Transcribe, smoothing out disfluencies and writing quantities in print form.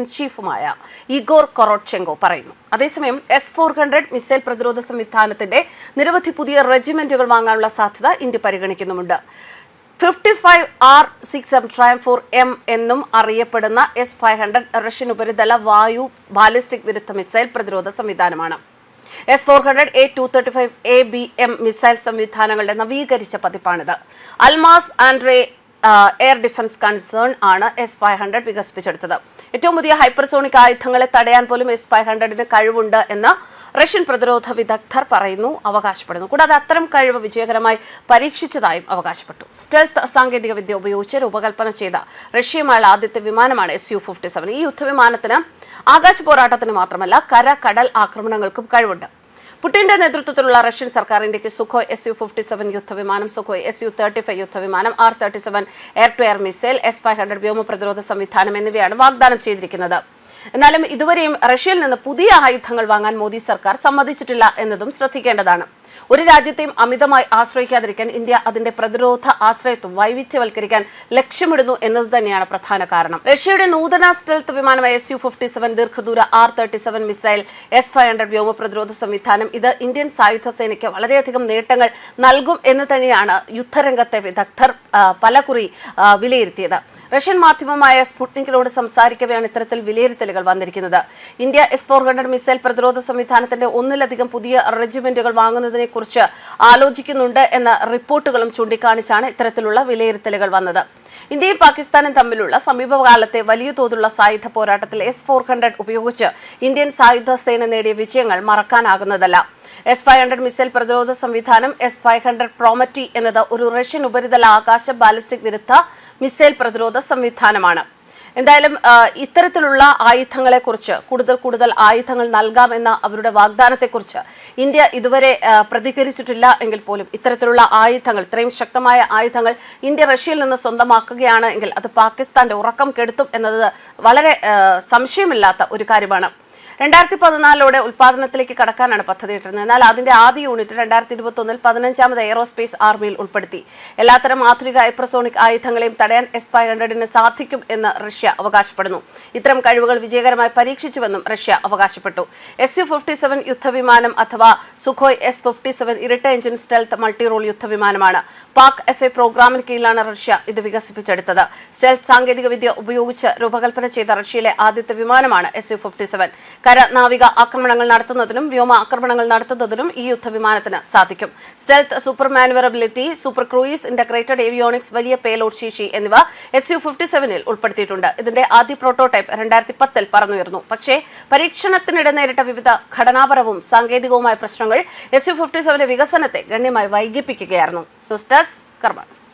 ചീഫുമായ Igor കൊറോട്ചെങ്കോ പറയുന്നു. അതേസമയം S-400 missile പ്രതിരോധ സംവിധാനത്തിന്റെ നിരവധി പുതിയ റെജിമെന്റുകൾ വാങ്ങാനുള്ള സാധ്യത ഇന്ത്യ പരിഗണിക്കുന്നുമുണ്ട്. 55R-6M Triumph M എന്നും അറിയപ്പെടുന്ന S-500 റഷ്യൻ ഉപരിതല വായു ബാലിസ്റ്റിക് വിരുദ്ധ മിസൈൽ പ്രതിരോധ സംവിധാനമാണ്. S-400 A-235 ABM മിസൈൽ സംവിധാനങ്ങളുടെ നവീകരിച്ച പതിപ്പാണിത്. Almaz Antey air defence concern ആണ് S-500 വികസിപ്പിച്ചെടുത്തത്. ഏറ്റവും പുതിയ ഹൈപ്പർസോണിക് ആയുധങ്ങളെ തടയാൻ പോലും S-500 കഴിവുണ്ട് എന്ന് റഷ്യൻ പ്രതിരോധ വിദഗ്ധർ അവകാശപ്പെടുന്നു. കൂടാതെ അത്തരം കഴിവ് വിജയകരമായി പരീക്ഷിച്ചതായും അവകാശപ്പെട്ടു. സ്റ്റെൽത്ത് സാങ്കേതിക വിദ്യ ഉപയോഗിച്ച് രൂപകൽപ്പന ചെയ്ത റഷ്യയുമായുള്ള ആദ്യത്തെ വിമാനമാണ് Su-57. ഈ യുദ്ധവിമാനത്തിന് ആകാശ പോരാട്ടത്തിന് മാത്രമല്ല കര കടൽ ആക്രമണങ്ങൾക്കും കഴിവുണ്ട്. പുടിന്റെ നേതൃത്വത്തിലുള്ള റഷ്യൻ സർക്കാർ ഇന്ത്യക്ക് സുഖോയ് Su-57 യുദ്ധവിമാനം, സുഖോയ് Su-35 യുദ്ധവിമാനം, R-37 air to air missile, S-500 വ്യോമ പ്രതിരോധ സംവിധാനം എന്നിവയാണ് വാഗ്ദാനം ചെയ്തിരിക്കുന്നത്. എന്നാലും ഇതുവരെയും റഷ്യയിൽ നിന്ന് പുതിയ ആയുധങ്ങൾ വാങ്ങാൻ മോദി സർക്കാർ സമ്മതിച്ചിട്ടില്ല എന്നതും ശ്രദ്ധിക്കേണ്ടതാണ്. ഒരു രാജ്യത്തെയും അമിതമായി ആശ്രയിക്കാതിരിക്കാൻ ഇന്ത്യ അതിന്റെ പ്രതിരോധ ആശ്രയത്വം വൈവിധ്യവൽക്കരിക്കാൻ ലക്ഷ്യമിടുന്നു എന്നത് തന്നെയാണ് പ്രധാന കാരണം. റഷ്യയുടെ നൂതന സ്റ്റെൽത്ത് വിമാനമായ Su-57, ദീർഘദൂര R-37 മിസൈൽ, S-500 വ്യോമ പ്രതിരോധ സംവിധാനം ഇത് ഇന്ത്യൻ സായുധ സേനയ്ക്ക് വളരെയധികം നേട്ടങ്ങൾ നൽകും എന്ന് തന്നെയാണ് യുദ്ധരംഗത്തെ വിദഗ്ധർ പലകുറി വിലയിരുത്തിയത്. റഷ്യൻ മാധ്യമമായ സ്പുട്നിക്കിനോട് സംസാരിക്കവെയാണ് ഇത്തരത്തിൽ വിലയിരുത്തലുകൾ വന്നിരിക്കുന്നത്. ഇന്ത്യ S-400 മിസൈൽ പ്രതിരോധ സംവിധാനത്തിന്റെ ഒന്നിലധികം പുതിയ റെജിമെന്റുകൾ വാങ്ങുന്നതിനെ കുറിച്ച് ആലോചിക്കുന്നുണ്ട് എന്ന റിപ്പോർട്ടുകളും ചൂണ്ടിക്കാണിച്ചാണ് ഇത്തരത്തിലുള്ള വിലയിരുത്തലുകൾ വന്നത്. ഇന്ത്യയും പാകിസ്ഥാനും തമ്മിലുള്ള സമീപകാലത്തെ വലിയ തോതിലുള്ള സായുധ പോരാട്ടത്തിൽ S-400 ഉപയോഗിച്ച് ഇന്ത്യൻ സായുധ സേന നേടിയ വിജയങ്ങൾ മറക്കാനാകുന്നതല്ല. S-500 മിസൈൽ പ്രതിരോധ സംവിധാനം S-500 പ്രോമറ്റി എന്നത് ഒരു റഷ്യൻ ഉപരിതല ആകാശ ബാലിസ്റ്റിക് വിരുദ്ധ മിസൈൽ പ്രതിരോധ സംവിധാനമാണ്. എന്തായാലും ഇത്തരത്തിലുള്ള ആയുധങ്ങളെക്കുറിച്ച് കൂടുതൽ ആയുധങ്ങൾ നൽകാമെന്ന അവരുടെ വാഗ്ദാനത്തെക്കുറിച്ച് ഇന്ത്യ ഇതുവരെ പ്രതികരിച്ചിട്ടില്ല എങ്കിൽ പോലും ഇത്തരത്തിലുള്ള ആയുധങ്ങൾ, ഇത്രയും ശക്തമായ ആയുധങ്ങൾ ഇന്ത്യ റഷ്യയിൽ നിന്ന് സ്വന്തമാക്കുകയാണ് എങ്കിൽ അത് പാകിസ്ഥാന്റെ ഉറക്കം കെടുത്തും എന്നത് വളരെ സംശയമില്ലാത്ത ഒരു കാര്യമാണ്. 2014 ഉൽപാദനത്തിലേക്ക് കടക്കാനാണ് പദ്ധതിയിട്ടിരുന്നത്. എന്നാൽ അതിന്റെ ആദ്യ യൂണിറ്റ് 2021 15ാമത് എയറോസ്പേസ് ആർമിയിൽ ഉൾപ്പെടുത്തി. എല്ലാത്തരം ആധുനിക ഹൈപ്പർസോണിക് ആയുധങ്ങളെയും തടയാൻ S-500 സാധിക്കും എന്ന് റഷ്യ അവകാശപ്പെടുന്നു. ഇത്തരം കഴിവുകൾ വിജയകരമായി പരീക്ഷിച്ചുവെന്നും റഷ്യ അവകാശപ്പെട്ടു. Su-57 യുദ്ധവിമാനം അഥവാ സുഖോയ് S-57 ഇരട്ട എഞ്ചിൻ സ്റ്റെൽത്ത് മൾട്ടിറോൾ യുദ്ധവിമാനമാണ്. പാക് FA പ്രോഗ്രാമിന് കീഴിലാണ് റഷ്യ ഇത് വികസിപ്പിച്ചെടുത്തത്. സ്റ്റെൽത്ത് സാങ്കേതിക വിദ്യ ഉപയോഗിച്ച് രൂപകൽപ്പന ചെയ്ത റഷ്യയിലെ ആദ്യത്തെ വിമാനമാണ് Su-57. കര നാവിക ആക്രമണങ്ങൾ നടത്തുന്നതിനും വ്യോമ ആക്രമണങ്ങൾ നടത്തുന്നതിനും ഈ യുദ്ധവിമാനത്തിന് സാധിക്കും. Stealth, super manoeuvrability, super cruise, integrated avionics, വലിയ പേലോഡ് ശേഷി എന്നിവ Su-57 ഉൾപ്പെടുത്തിയിട്ടുണ്ട്. ഇതിന്റെ ആദ്യ പ്രോട്ടോടൈപ്പ് 2010 പറന്നുയർന്നു. പക്ഷേ പരീക്ഷണത്തിനിടെ നേരിട്ട വിവിധ ഘടനാപരവും സാങ്കേതികവുമായ പ്രശ്നങ്ങൾ Su-57 വികസനത്തെ ഗണ്യമായി വൈകിപ്പിക്കുകയായിരുന്നു. ന്യൂസ് ഡെസ്ക് കർമ്മ ന്യൂസ്.